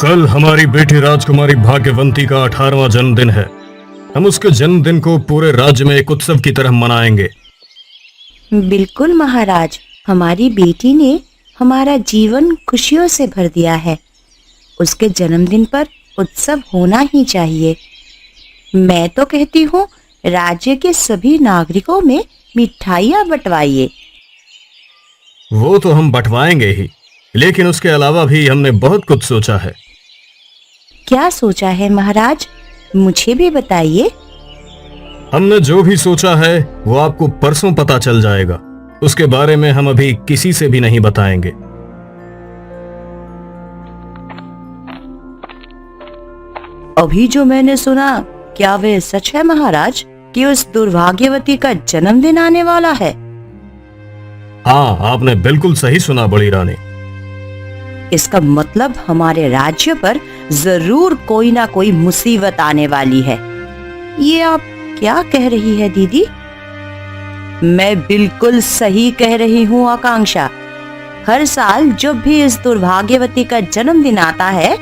कल हमारी बेटी राजकुमारी भाग्यवंती का 18वां जन्मदिन है। हम उसके जन्मदिन को पूरे राज्य में एक उत्सव की तरह मनाएंगे। बिल्कुल महाराज, हमारी बेटी ने हमारा जीवन खुशियों से भर दिया है। उसके जन्मदिन पर उत्सव होना ही चाहिए। मैं तो कहती हूँ राज्य के सभी नागरिकों में मिठाइयाँ बंटवाइए। वो तो हम बंटवाएंगे ही, लेकिन उसके अलावा भी हमने बहुत कुछ सोचा है। क्या सोचा है महाराज, मुझे भी बताइए। हमने जो भी सोचा है वो आपको परसों पता चल जाएगा। उसके बारे में हम अभी किसी से भी नहीं बताएंगे। अभी जो मैंने सुना, क्या वह सच है महाराज कि उस दुर्भाग्यवती का जन्मदिन आने वाला है? हाँ, आपने बिल्कुल सही सुना बड़ी रानी। इसका मतलब हमारे राज्य पर जरूर कोई ना कोई मुसीबत आने वाली है। ये आप क्या कह रही है दीदी? मैं बिल्कुल सही कह रही हूँ आकांक्षा। हर साल जब भी इस दुर्भाग्यवती का जन्मदिन आता है,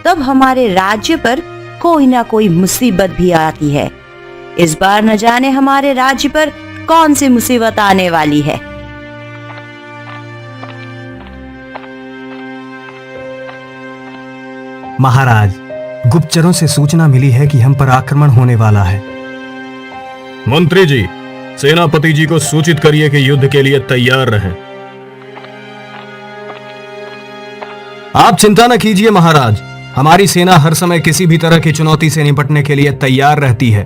तब हमारे राज्य पर कोई ना कोई मुसीबत भी आती है। इस बार न जाने हमारे राज्य पर कौन सी मुसीबत आने वाली है। महाराज, गुप्तचरों से सूचना मिली है कि हम पर आक्रमण होने वाला है। मंत्री जी, सेनापति जी को सूचित करिए कि युद्ध के लिए तैयार रहें। आप चिंता न कीजिए महाराज, हमारी सेना हर समय किसी भी तरह की चुनौती से निपटने के लिए तैयार रहती है।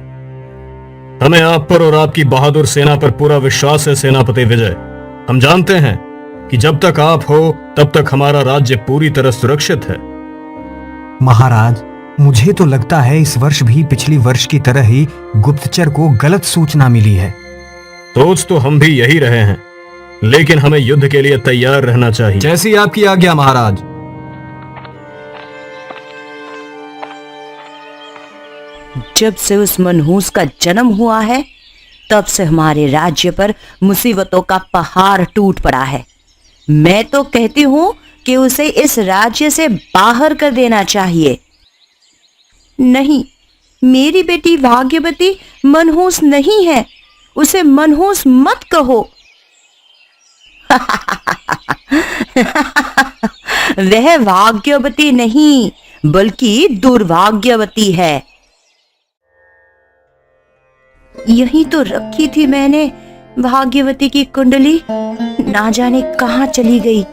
हमें आप पर और आपकी बहादुर सेना पर पूरा विश्वास है सेनापति विजय। हम जानते हैं कि जब तक आप हो तब तक हमारा राज्य पूरी तरह सुरक्षित है। महाराज, मुझे तो लगता है इस वर्ष भी पिछली वर्ष की तरह ही गुप्तचर को गलत सूचना मिली है। सोच तो हम भी यही रहे हैं, लेकिन हमें युद्ध के लिए तैयार रहना चाहिए। जैसी आपकी आज्ञा महाराज। जब से उस मनहूस का जन्म हुआ है, तब से हमारे राज्य पर मुसीबतों का पहाड़ टूट पड़ा है। मैं तो कहती हूँ कि उसे इस राज्य से बाहर कर देना चाहिए। नहीं, मेरी बेटी भाग्यवती मनहूस नहीं है। उसे मनहूस मत कहो। वह भाग्यवती नहीं, बल्कि दुर्भाग्यवती है। यही तो रखी थी मैंने भाग्यवती की कुंडली, ना जाने कहां चली गई।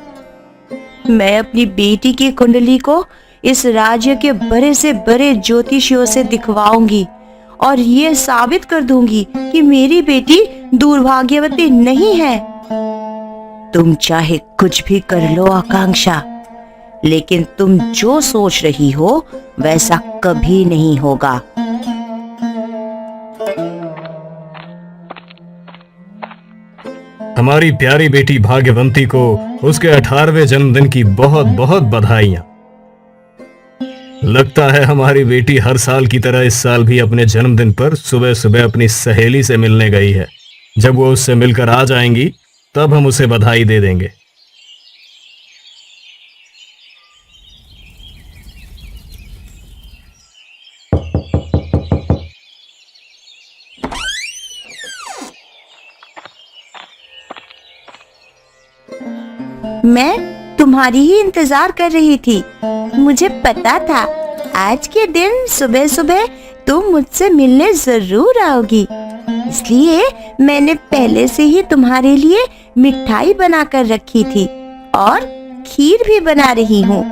मैं अपनी बेटी की कुंडली को इस राज्य के बड़े से बड़े ज्योतिषियों से दिखवाऊंगी और ये साबित कर दूंगी कि मेरी बेटी दुर्भाग्यवती नहीं है। तुम चाहे कुछ भी कर लो आकांक्षा, लेकिन तुम जो सोच रही हो वैसा कभी नहीं होगा। हमारी प्यारी बेटी भाग्यवंती को उसके 18वें जन्मदिन की बहुत बहुत बधाइयां। लगता है हमारी बेटी हर साल की तरह इस साल भी अपने जन्मदिन पर सुबह सुबह अपनी सहेली से मिलने गई है। जब वो उससे मिलकर आ जाएंगी, तब हम उसे बधाई दे देंगे। मैं तुम्हारी ही इंतजार कर रही थी। मुझे पता था आज के दिन सुबह सुबह तुम मुझसे मिलने जरूर आओगी, इसलिए मैंने पहले से ही तुम्हारे लिए मिठाई बनाकर रखी थी और खीर भी बना रही हूँ।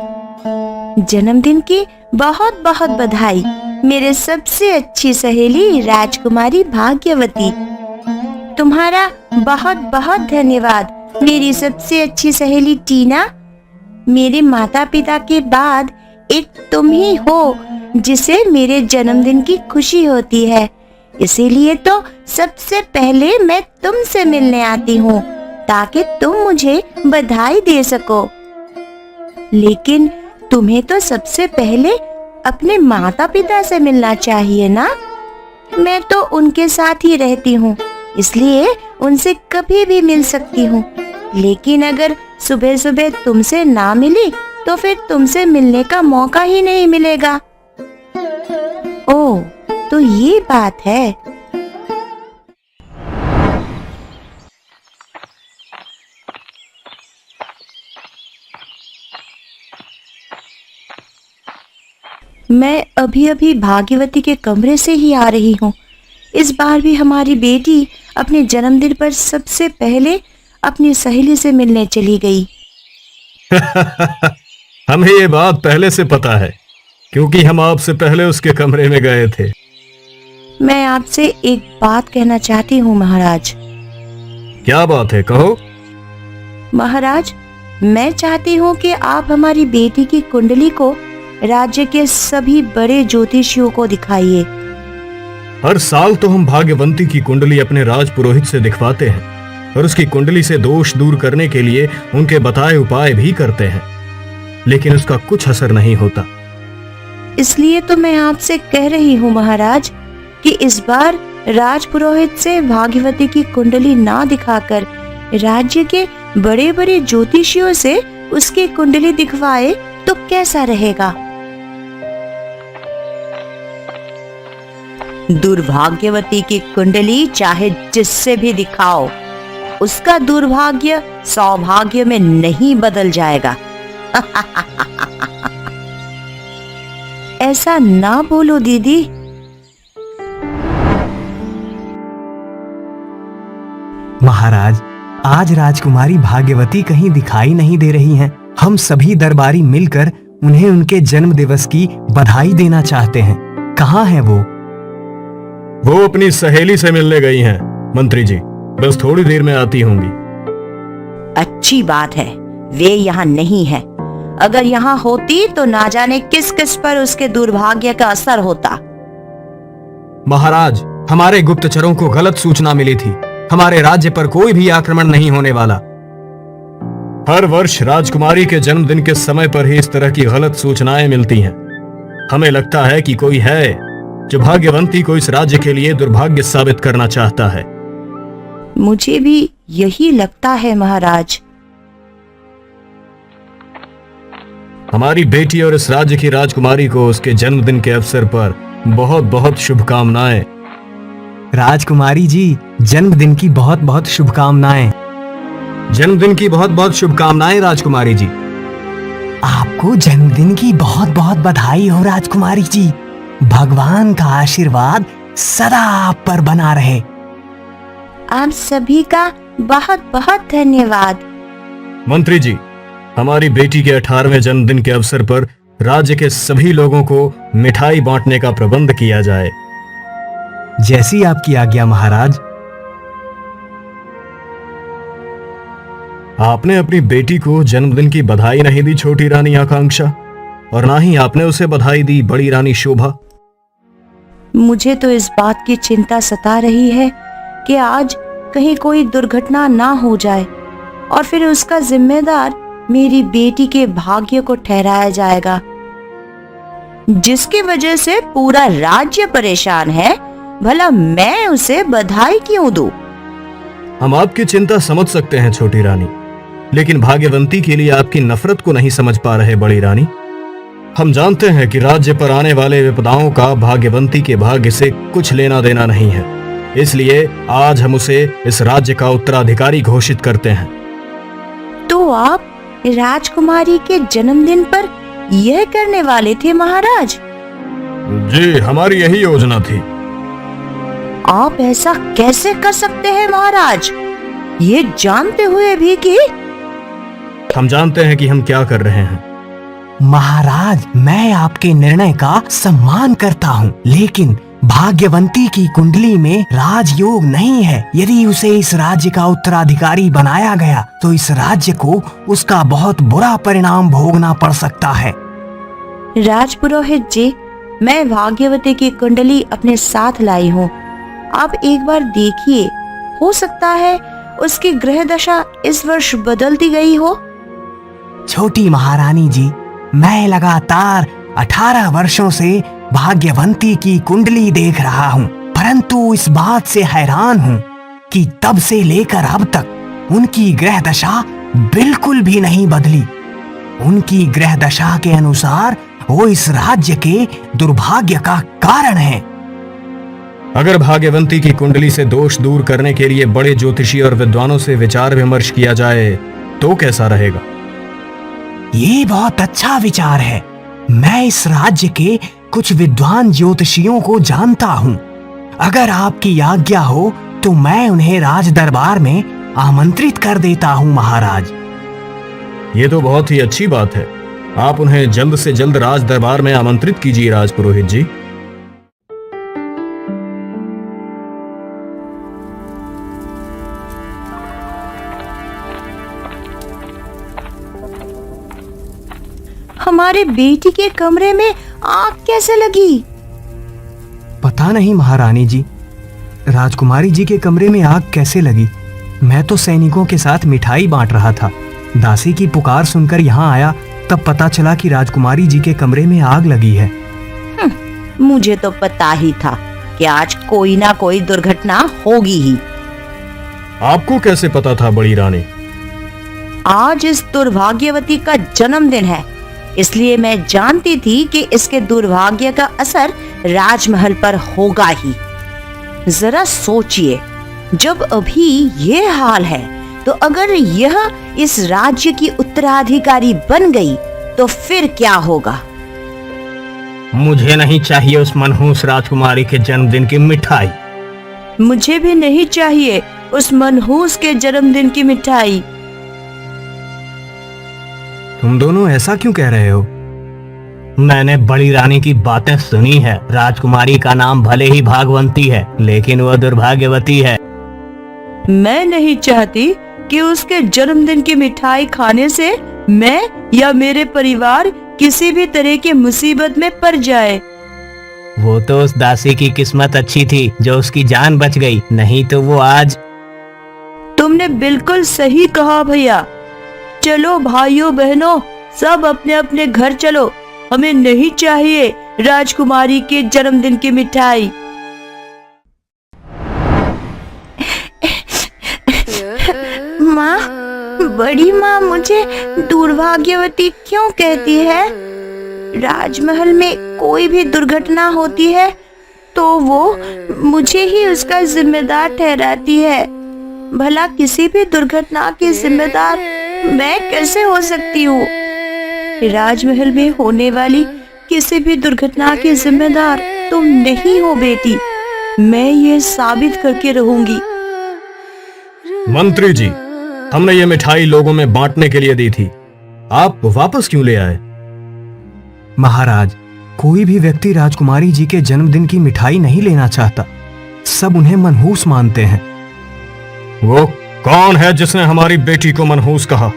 जन्मदिन की बहुत बहुत बधाई मेरे सबसे अच्छी सहेली राजकुमारी भाग्यवती। तुम्हारा बहुत बहुत धन्यवाद मेरी सबसे अच्छी सहेली टीना। मेरे माता पिता के बाद एक तुम ही हो जिसे मेरे जन्मदिन की खुशी होती है, इसीलिए तो सबसे पहले मैं तुमसे मिलने आती हूँ ताकि तुम मुझे बधाई दे सको। लेकिन तुम्हें तो सबसे पहले अपने माता पिता से मिलना चाहिए ना। मैं तो उनके साथ ही रहती हूँ, इसलिए उनसे कभी भी मिल सकती हूँ। लेकिन अगर सुबह सुबह तुमसे ना मिली तो फिर तुमसे मिलने का मौका ही नहीं मिलेगा। ओह, तो ये बात है। मैं अभी अभी भाग्यवती के कमरे से ही आ रही हूँ। इस बार भी हमारी बेटी अपने जन्मदिन पर सबसे पहले अपनी सहेली से मिलने चली गई। हमें ये बात पहले से पता है, क्योंकि हम आपसे पहले उसके कमरे में गए थे। मैं आपसे एक बात कहना चाहती हूँ महाराज। क्या बात है, कहो। महाराज, मैं चाहती हूँ कि आप हमारी बेटी की कुंडली को राज्य के सभी बड़े ज्योतिषियों को दिखाइए। हर साल तो हम भाग्यवंती की कुंडली अपने राज पुरोहित से दिखवाते हैं और उसकी कुंडली से दोष दूर करने के लिए उनके बताए उपाय भी करते हैं, लेकिन उसका कुछ असर नहीं होता। इसलिए तो मैं आपसे कह रही हूँ महाराज कि इस बार राज पुरोहित से भाग्यवती की कुंडली ना दिखाकर राज्य के बड़े बड़े ज्योतिषियों से उसकी कुंडली दिखवाए तो कैसा रहेगा। दुर्भाग्यवती की कुंडली चाहे जिससे भी दिखाओ, उसका दुर्भाग्य सौभाग्य में नहीं बदल जाएगा। ऐसा ना बोलो दीदी। महाराज, आज राजकुमारी भाग्यवती कहीं दिखाई नहीं दे रही हैं। हम सभी दरबारी मिलकर उन्हें उनके जन्म दिवस की बधाई देना चाहते हैं। कहाँ हैं वो? वो अपनी सहेली से मिलने गई हैं, मंत्री जी। बस थोड़ी देर में आती होंगी। अच्छी बात है, वे यहाँ नहीं है। अगर यहाँ होती तो ना जाने किस किस पर उसके दुर्भाग्य का असर होता। महाराज, हमारे गुप्तचरों को गलत सूचना मिली थी। हमारे राज्य पर कोई भी आक्रमण नहीं होने वाला। हर वर्ष राजकुमारी के जन्मदिन के समय पर ही इस तरह की गलत सूचनाएं मिलती हैं। हमें लगता है कि कोई है जो भाग्यवंती को इस राज्य के लिए दुर्भाग्य साबित करना चाहता है। मुझे भी यही लगता है महाराज। हमारी बेटी और इस राज्य की राजकुमारी को उसके जन्मदिन के अवसर पर बहुत बहुत शुभकामनाएं। राजकुमारी जी, जन्मदिन की बहुत बहुत शुभकामनाएं। जन्मदिन की बहुत बहुत शुभकामनाएं राजकुमारी जी। आपको जन्मदिन की बहुत बहुत बधाई हो राजकुमारी जी। भगवान का आशीर्वाद सदा आप पर बना रहे। आप सभी का बहुत बहुत धन्यवाद। मंत्री जी, हमारी बेटी के 18वें जन्मदिन के अवसर पर राज्य के सभी लोगों को मिठाई बांटने का प्रबंध किया जाए। जैसी आपकी आज्ञा महाराज। आपने अपनी बेटी को जन्मदिन की बधाई नहीं दी छोटी रानी आकांक्षा, और ना ही आपने उसे बधाई दी बड़ी रानी शोभा। मुझे तो इस बात की चिंता सता रही है कि आज कहीं कोई दुर्घटना ना हो जाए और फिर उसका जिम्मेदार मेरी बेटी के भाग्य को ठहराया जाएगा, जिसकी वजह से पूरा राज्य परेशान है। भला मैं उसे बधाई क्यों दूं? हम आपकी चिंता समझ सकते हैं छोटी रानी, लेकिन भाग्यवंती के लिए आपकी नफरत को नहीं समझ पा रहे बड़ी रानी। हम जानते हैं कि राज्य पर आने वाले विपदाओं का भाग्यवंती के भाग्य से कुछ लेना देना नहीं है, इसलिए आज हम उसे इस राज्य का उत्तराधिकारी घोषित करते हैं। तो आप राजकुमारी के जन्मदिन पर यह करने वाले थे महाराज? जी, हमारी यही योजना थी। आप ऐसा कैसे कर सकते हैं महाराज, ये जानते हुए भी कि? हम जानते हैं कि हम क्या कर रहे हैं। महाराज, मैं आपके निर्णय का सम्मान करता हूँ, लेकिन भाग्यवंती की कुंडली में राजयोग नहीं है। यदि उसे इस राज्य का उत्तराधिकारी बनाया गया तो इस राज्य को उसका बहुत बुरा परिणाम भोगना पड़ सकता है। राजपुरोहित जी, मैं भाग्यवती की कुंडली अपने साथ लाई हूँ। आप एक बार देखिए, हो सकता है उसकी ग्रह दशा इस वर्ष बदलती गई हो। छोटी महारानी जी, मैं लगातार 18 वर्षों से भाग्यवंती की कुंडली देख रहा हूँ, परंतु इस बात से हैरान हूँ कि तब से लेकर अब तक उनकी ग्रह दशा बिल्कुल भी नहीं बदली। उनकी ग्रह दशा के अनुसार वो इस राज्य के दुर्भाग्य का कारण है। अगर भाग्यवंती की कुंडली से दोष दूर करने के लिए बड़े ज्योतिषी और विद्वानों से विचार विमर्श किया जाए तो कैसा रहेगा? ये बहुत अच्छा विचार है। मैं इस राज्य के कुछ विद्वान ज्योतिषियों को जानता हूँ। अगर आपकी आज्ञा हो तो मैं उन्हें राज दरबार में आमंत्रित कर देता हूँ महाराज। ये तो बहुत ही अच्छी बात है। आप उन्हें जल्द से जल्द राज दरबार में आमंत्रित कीजिए राजपुरोहित जी। हमारे बेटी के कमरे में आग कैसे लगी? पता नहीं महारानी जी, राजकुमारी जी के कमरे में आग कैसे लगी। मैं तो सैनिकों के साथ मिठाई बांट रहा था। दासी की पुकार सुनकर यहाँ आया, तब पता चला कि राजकुमारी जी के कमरे में आग लगी है। मुझे तो पता ही था कि आज कोई ना कोई दुर्घटना होगी ही। आपको कैसे पता था बड़ी रानी? आज इस दुर्भाग्यवती का जन्मदिन है, इसलिए मैं जानती थी कि इसके दुर्भाग्य का असर राजमहल पर होगा ही। जरा सोचिए, जब अभी ये हाल है तो अगर यह इस राज्य की उत्तराधिकारी बन गई तो फिर क्या होगा? मुझे नहीं चाहिए उस मनहूस राजकुमारी के जन्मदिन की मिठाई। मुझे भी नहीं चाहिए उस मनहूस के जन्मदिन की मिठाई। तुम दोनों ऐसा क्यों कह रहे हो? मैंने बड़ी रानी की बातें सुनी है। राजकुमारी का नाम भले ही भाग्यवंती है, लेकिन वह दुर्भाग्यवती है। मैं नहीं चाहती कि उसके जन्मदिन की मिठाई खाने से मैं या मेरे परिवार किसी भी तरह की मुसीबत में पड़ जाए। वो तो उस दासी की किस्मत अच्छी थी जो उसकी जान बच गई, नहीं तो वो आज। तुमने बिल्कुल सही कहा भैया। चलो भाइयों बहनों, सब अपने अपने घर चलो। हमें नहीं चाहिए राजकुमारी के जन्मदिन की मिठाई। माँ, बड़ी माँ मुझे दुर्भाग्यवती क्यों कहती है? राजमहल में कोई भी दुर्घटना होती है तो वो मुझे ही उसका जिम्मेदार ठहराती है। भला किसी भी दुर्घटना की जिम्मेदार मैं कैसे हो सकती हूँ? राजमहल में होने वाली किसी भी दुर्घटना की जिम्मेदार तुम नहीं हो बेटी। मैं ये साबित करके रहूंगी। मंत्री जी, हमने ये मिठाई लोगों में बांटने के लिए दी थी, आप वापस क्यों ले आए? महाराज, कोई भी व्यक्ति राजकुमारी जी के जन्मदिन की मिठाई नहीं लेना चाहता। सब उन्हें मनहूस मानते हैं। वो कौन है जिसने हमारी बेटी को मनहूस कहा?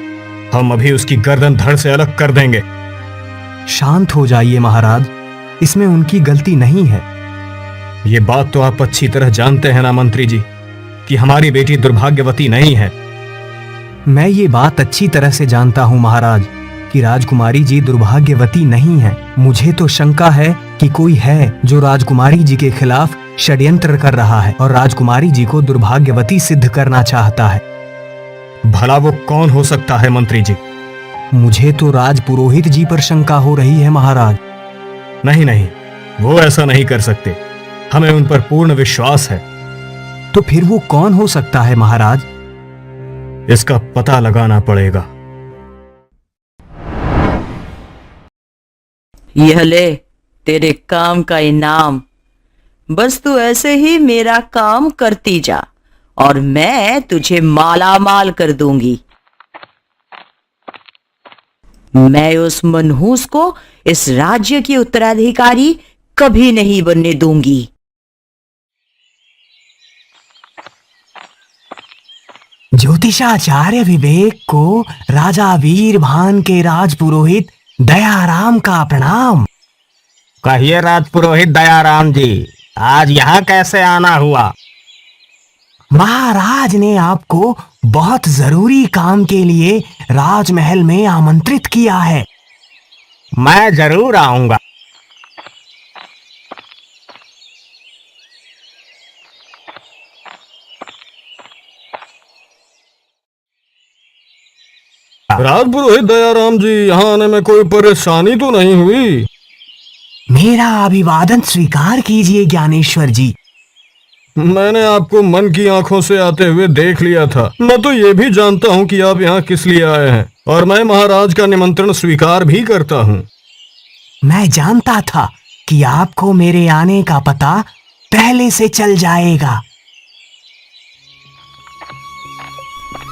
हम अभी उसकी गर्दन धड़ से अलग कर देंगे। शांत हो जाइए महाराज, इसमें उनकी गलती नहीं है। ये बात तो आप अच्छी तरह जानते हैं ना मंत्री जी कि हमारी बेटी दुर्भाग्यवती नहीं है। मैं ये बात अच्छी तरह से जानता हूँ महाराज कि राजकुमारी जी दुर्भाग्यवती नहीं है। मुझे तो शंका है कि कोई है जो राजकुमारी जी के खिलाफ षड्यंत्र कर रहा है और राजकुमारी जी को दुर्भाग्यवती सिद्ध करना चाहता है। भला वो कौन हो सकता है मंत्री जी? मुझे तो राजपुरोहित जी पर शंका हो रही है महाराज। नहीं नहीं, वो ऐसा नहीं कर सकते। हमें उन पर पूर्ण विश्वास है। तो फिर वो कौन हो सकता है महाराज? इसका पता लगाना पड़ेगा। यह ले तेरे काम का इनाम। बस तू ऐसे ही मेरा काम करती जा और मैं तुझे माला माल कर दूंगी। मैं उस मनहूस को इस राज्य की उत्तराधिकारी कभी नहीं बनने दूंगी। ज्योतिषाचार्य विवेक को राजा वीरभान के राजपुरोहित दयाराम का प्रणाम। कहिए राजपुरोहित दयाराम जी, आज यहाँ कैसे आना हुआ? महाराज ने आपको बहुत जरूरी काम के लिए राजमहल में आमंत्रित किया है। मैं जरूर आऊंगा। राजपुरोहित दयाराम जी, यहाँ आने में कोई परेशानी तो नहीं हुई? मेरा अभिवादन स्वीकार कीजिए ज्ञानेश्वर जी। मैंने आपको मन की आंखों से आते हुए देख लिया था। मैं तो ये भी जानता हूँ कि आप यहाँ किस लिए आए हैं, और मैं महाराज का निमंत्रण स्वीकार भी करता हूँ। मैं जानता था कि आपको मेरे आने का पता पहले से चल जाएगा।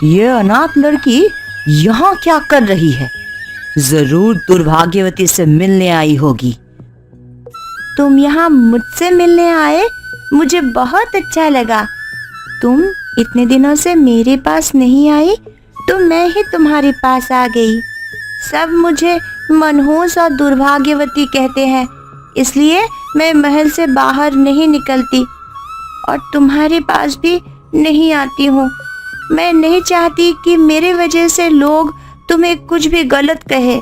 ये अनाथ लड़की यहाँ क्या कर रही है? जरूर दुर्भाग्यवती से मिलने आई होगी। तुम यहाँ मुझसे मिलने आए, मुझे बहुत अच्छा लगा। तुम इतने दिनों से मेरे पास नहीं आई, तो मैं ही तुम्हारे पास आ गई। सब मुझे मनहूस और दुर्भाग्यवती कहते हैं, इसलिए मैं महल से बाहर नहीं निकलती और तुम्हारे पास भी नहीं आती हूँ। मैं नहीं चाहती कि मेरे वजह से लोग तुम्हें कुछ भी गलत कहे।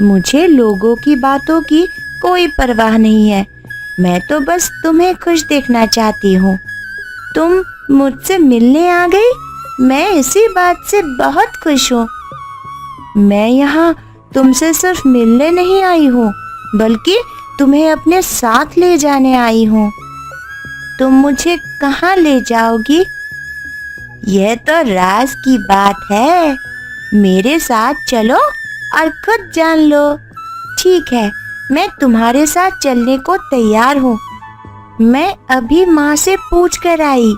मुझे लोगों की बातों की कोई परवाह नहीं है। मैं तो बस तुम्हें खुश देखना चाहती हूँ। तुम मुझसे मिलने आ गई, मैं इसी बात से बहुत खुश हूँ। मैं यहाँ तुमसे सिर्फ मिलने नहीं आई हूँ, बल्कि तुम्हें अपने साथ ले जाने आई हूँ। तुम मुझे कहाँ ले जाओगी? यह तो राज की बात है। मेरे साथ चलो और खुद जान लो। ठीक है, मैं तुम्हारे साथ चलने को तैयार हूँ। मैं अभी माँ से पूछ कर आई।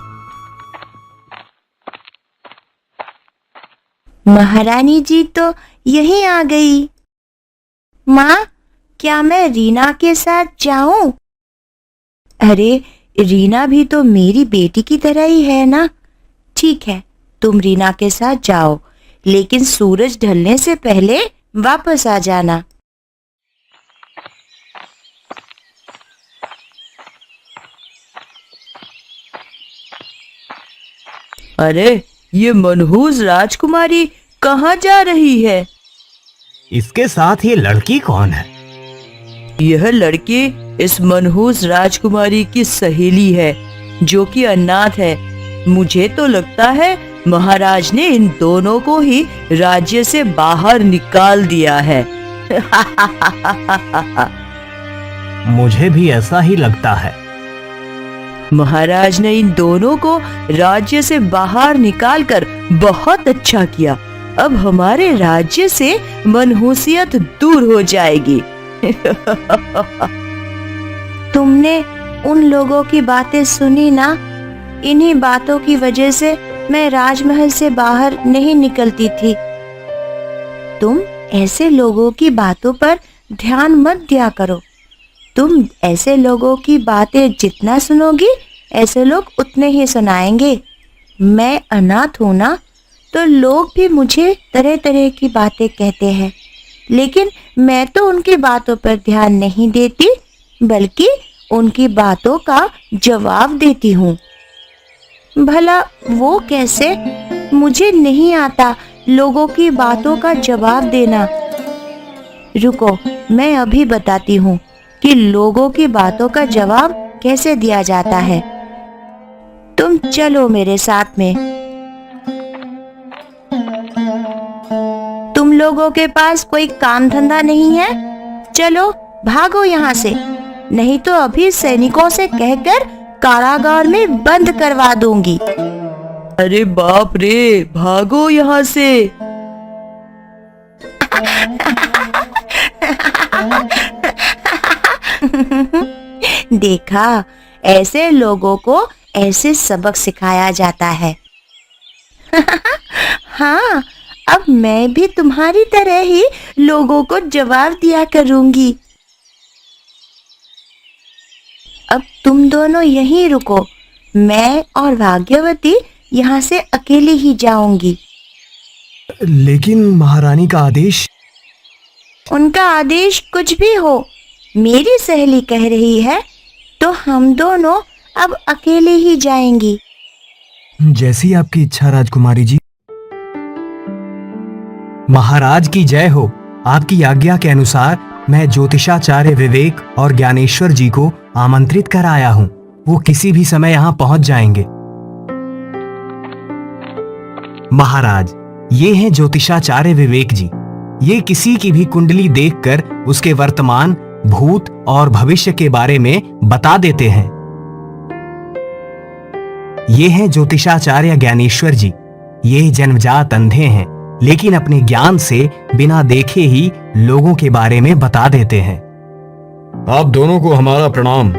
महारानी जी तो यहीं आ गई। माँ, क्या मैं रीना के साथ जाऊं? अरे, रीना भी तो मेरी बेटी की तरह ही है ना। ठीक है, तुम रीना के साथ जाओ, लेकिन सूरज ढलने से पहले वापस आ जाना। अरे, ये मनहूस राजकुमारी कहाँ जा रही है? इसके साथ ये लड़की कौन है? यह लड़की इस मनहूस राजकुमारी की सहेली है, जो कि अनाथ है। मुझे तो लगता है महाराज ने इन दोनों को ही राज्य से बाहर निकाल दिया है। मुझे भी ऐसा ही लगता है। महाराज ने इन दोनों को राज्य से बाहर निकालकर बहुत अच्छा किया। अब हमारे राज्य से मनहूसियत दूर हो जाएगी। तुमने उन लोगों की बातें सुनी ना? इन्हीं बातों की वजह से मैं राजमहल से बाहर नहीं निकलती थी। तुम ऐसे लोगों की बातों पर ध्यान मत दिया करो। तुम ऐसे लोगों की बातें जितना सुनोगी, ऐसे लोग उतने ही सुनाएंगे। मैं अनाथ हूं ना, तो लोग भी मुझे तरह तरह की बातें कहते हैं, लेकिन मैं तो उनकी बातों पर ध्यान नहीं देती, बल्कि उनकी बातों का जवाब देती हूँ। भला वो कैसे? मुझे नहीं आता लोगों की बातों का जवाब देना। रुको, मैं अभी बताती हूँ कि लोगों की बातों का जवाब कैसे दिया जाता है। तुम चलो मेरे साथ में। तुम लोगों के पास कोई काम धंधा नहीं है? चलो भागो यहाँ से, नहीं तो अभी सैनिकों से कहकर कारागार में बंद करवा दूंगी। अरे बाप रे, भागो यहाँ से। देखा, ऐसे लोगों को ऐसे सबक सिखाया जाता है। हाँ, अब मैं भी तुम्हारी तरह ही लोगों को जवाब दिया करूंगी। अब तुम दोनों यहीं रुको, मैं और भाग्यवती यहाँ से अकेली ही जाऊंगी। लेकिन महारानी का आदेश? उनका आदेश कुछ भी हो, मेरी सहेली कह रही है, तो हम दोनों अब अकेले ही जाएंगी। जैसी आपकी इच्छा राजकुमारी जी। महाराज की जय हो। आपकी आज्ञा के अनुसार मैं ज्योतिषाचार्य विवेक और ज्ञानेश्वर जी को आमंत्रित कर आया हूँ। वो किसी भी समय यहाँ पहुंच जाएंगे। महाराज, ये हैं ज्योतिषाचार्य विवेक जी। ये किसी की भी कुंडली देखकर उसके वर्तमान, भूत और भविष्य के बारे में बता देते हैं। ये हैं ज्योतिषाचार्य ज्ञानेश्वर जी। ये जन्मजात अंधे हैं, लेकिन अपने ज्ञान से बिना देखे ही लोगों के बारे में बता देते हैं। आप दोनों को हमारा प्रणाम।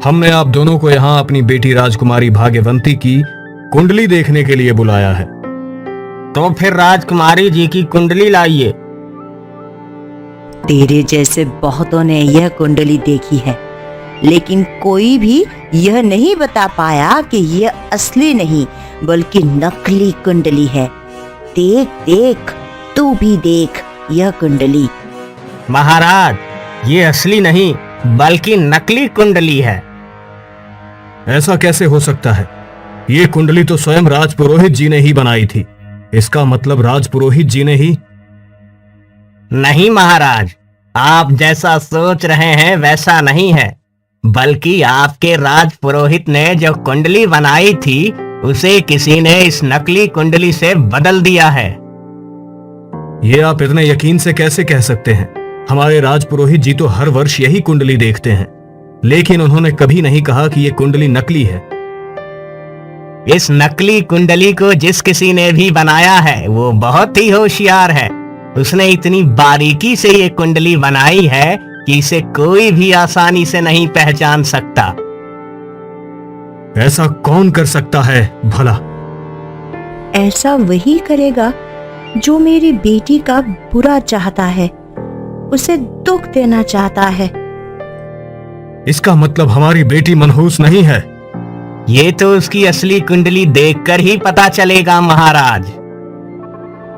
हमने आप दोनों को यहाँ अपनी बेटी राजकुमारी भाग्यवंती की कुंडली देखने के लिए बुलाया है। तो फिर राजकुमारी जी की कुंडली लाइए। तेरे जैसे बहुतों ने यह कुंडली देखी है, लेकिन कोई भी यह नहीं बता पाया कि यह असली नहीं बल्कि नकली कुंडली है। देख देख, तू भी देख यह कुंडली। महाराज, ये असली नहीं बल्कि नकली कुंडली है। ऐसा कैसे हो सकता है? ये कुंडली तो स्वयं राजपुरोहित जी ने ही बनाई थी। इसका मतलब राजपुरोहित जी ने ही? नहीं महाराज, आप जैसा सोच रहे हैं वैसा नहीं है, बल्कि आपके राजपुरोहित ने जो कुंडली बनाई थी उसे किसी ने इस नकली कुंडली से बदल दिया है। ये आप इतने यकीन से कैसे कह सकते हैं? हमारे राजपुरोहित जी तो हर वर्ष यही कुंडली देखते हैं, लेकिन उन्होंने कभी नहीं कहा कि ये कुंडली नकली है। इस नकली कुंडली को जिस किसी ने भी बनाया है वो बहुत ही होशियार है। उसने इतनी बारीकी से ये कुंडली बनाई है कि इसे कोई भी आसानी से नहीं पहचान सकता। ऐसा कौन कर सकता है भला? ऐसा वही करेगा जो मेरी बेटी का बुरा चाहता है, उसे दुख देना चाहता है। इसका मतलब हमारी बेटी मनहूस नहीं है। ये तो उसकी असली कुंडली देखकर ही पता चलेगा महाराज।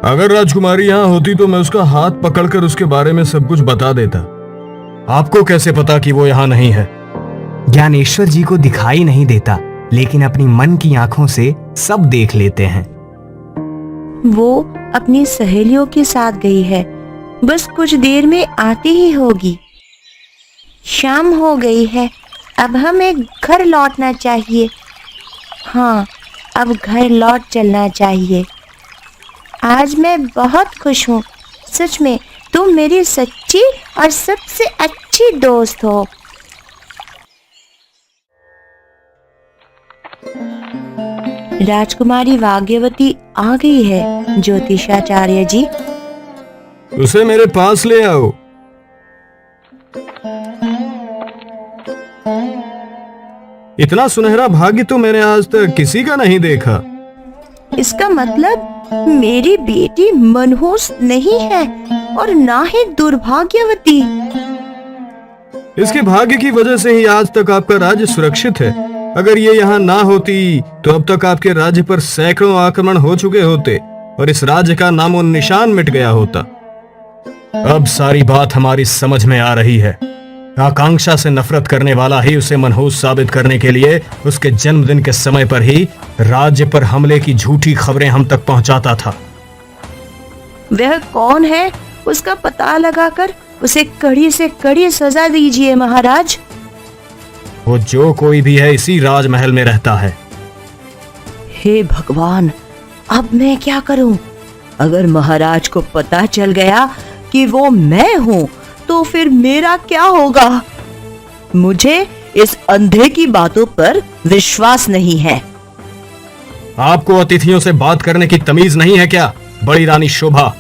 अगर राजकुमारी यहाँ होती तो मैं उसका हाथ पकड़कर उसके बारे में सब कुछ बता देता। आपको कैसे पता कि वो यहाँ नहीं है? ज्ञानेश्वर जी को दिखाई नहीं देता, लेकिन अपनी मन की आंखों से सब देख लेते हैं। वो अपनी सहेलियों के साथ गई है, बस कुछ देर में आती ही होगी। शाम हो गई है, अब हमें घर लौटना चाहिए। हाँ, अब घर लौट चलना चाहिए। आज मैं बहुत खुश हूँ। सच में तुम मेरी सच्ची और सबसे अच्छी दोस्त हो। राजकुमारी भाग्यवती आ गई है ज्योतिषाचार्य जी। उसे मेरे पास ले आओ। इतना सुनहरा भाग्य तो मैंने आज तक किसी का नहीं देखा। इसका मतलब मेरी बेटी मनहूस नहीं है और ना ही दुर्भाग्यवती। इसके भाग्य की वजह से ही आज तक आपका राज्य सुरक्षित है। अगर ये यहाँ ना होती तो अब तक आपके राज्य पर सैकड़ों आक्रमण हो चुके होते और इस राज्य का नामो निशान मिट गया होता। अब सारी बात हमारी समझ में आ रही है। आकांक्षा से नफरत करने वाला ही उसे मनहूस साबित करने के लिए उसके जन्मदिन के समय पर ही राज्य पर हमले की झूठी खबरें हम तक पहुंचाता था। वह कौन है, उसका पता लगाकर उसे कड़ी से कड़ी सजा दीजिए महाराज। वो जो कोई भी है इसी राजमहल में रहता है। हे भगवान, अब मैं क्या करूं? अगर महाराज को पता चल गया कि वो मैं हूं तो फिर मेरा क्या होगा? मुझे इस अंधे की बातों पर विश्वास नहीं है। आपको अतिथियों से बात करने की तमीज नहीं है क्या, बड़ी रानी शोभा?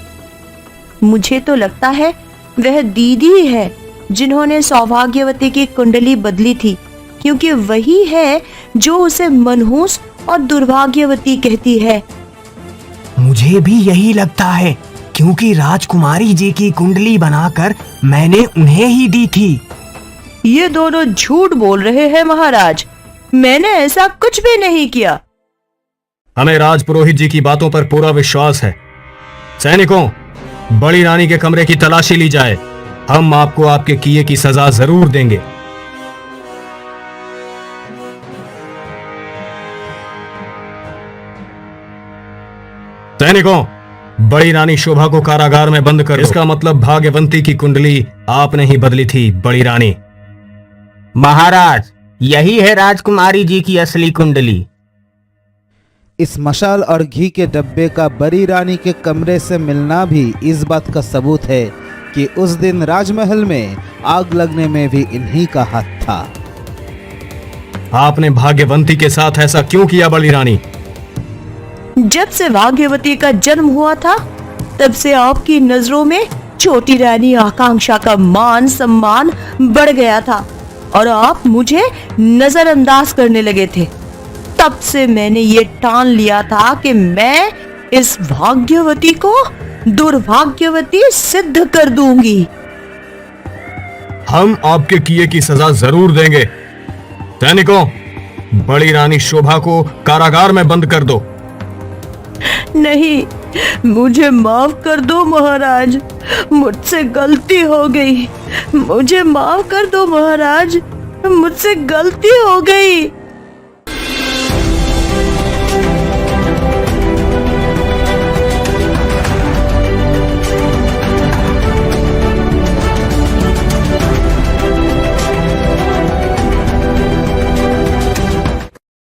मुझे तो लगता है वह दीदी है जिन्होंने सौभाग्यवती की कुंडली बदली थी, क्योंकि वही है जो उसे मनहूस और दुर्भाग्यवती कहती है। मुझे भी यही लगता है, क्योंकि राजकुमारी जी की कुंडली बनाकर मैंने उन्हें ही दी थी। ये दोनों झूठ बोल रहे हैं महाराज, मैंने ऐसा कुछ भी नहीं किया। हमें राजपुरोहित जी की बातों पर पूरा विश्वास है। सैनिकों, बड़ी रानी के कमरे की तलाशी ली जाए। हम आपको आपके किए की सजा जरूर देंगे। सैनिकों, बड़ी रानी शोभा को कारागार में बंद करो। इसका मतलब भाग्यवंती की कुंडली आपने ही बदली थी, बड़ी रानी। महाराज, यही है राजकुमारी जी की असली कुंडली। इस मशाल और घी के डब्बे का बड़ी रानी के कमरे से मिलना भी इस बात का सबूत है कि उस दिन राजमहल में आग लगने में भी इन्हीं का हाथ था। आपने भाग्यवंती के साथ ऐसा क्यों किया बड़ी रानी? जब से भाग्यवती का जन्म हुआ था तब से आपकी नजरों में छोटी रानी आकांक्षा का मान सम्मान बढ़ गया था और आप मुझे नजरअंदाज करने लगे थे। तब से मैंने ये ठान लिया था कि मैं इस भाग्यवती को दुर्भाग्यवती सिद्ध कर दूंगी। हम आपके किए की सजा जरूर देंगे। सैनिकों, बड़ी रानी शोभा को कारागार में बंद कर दो। नहीं, मुझे माफ कर दो महाराज, मुझसे गलती हो गई। मुझे माफ कर दो महाराज, मुझसे गलती हो गई।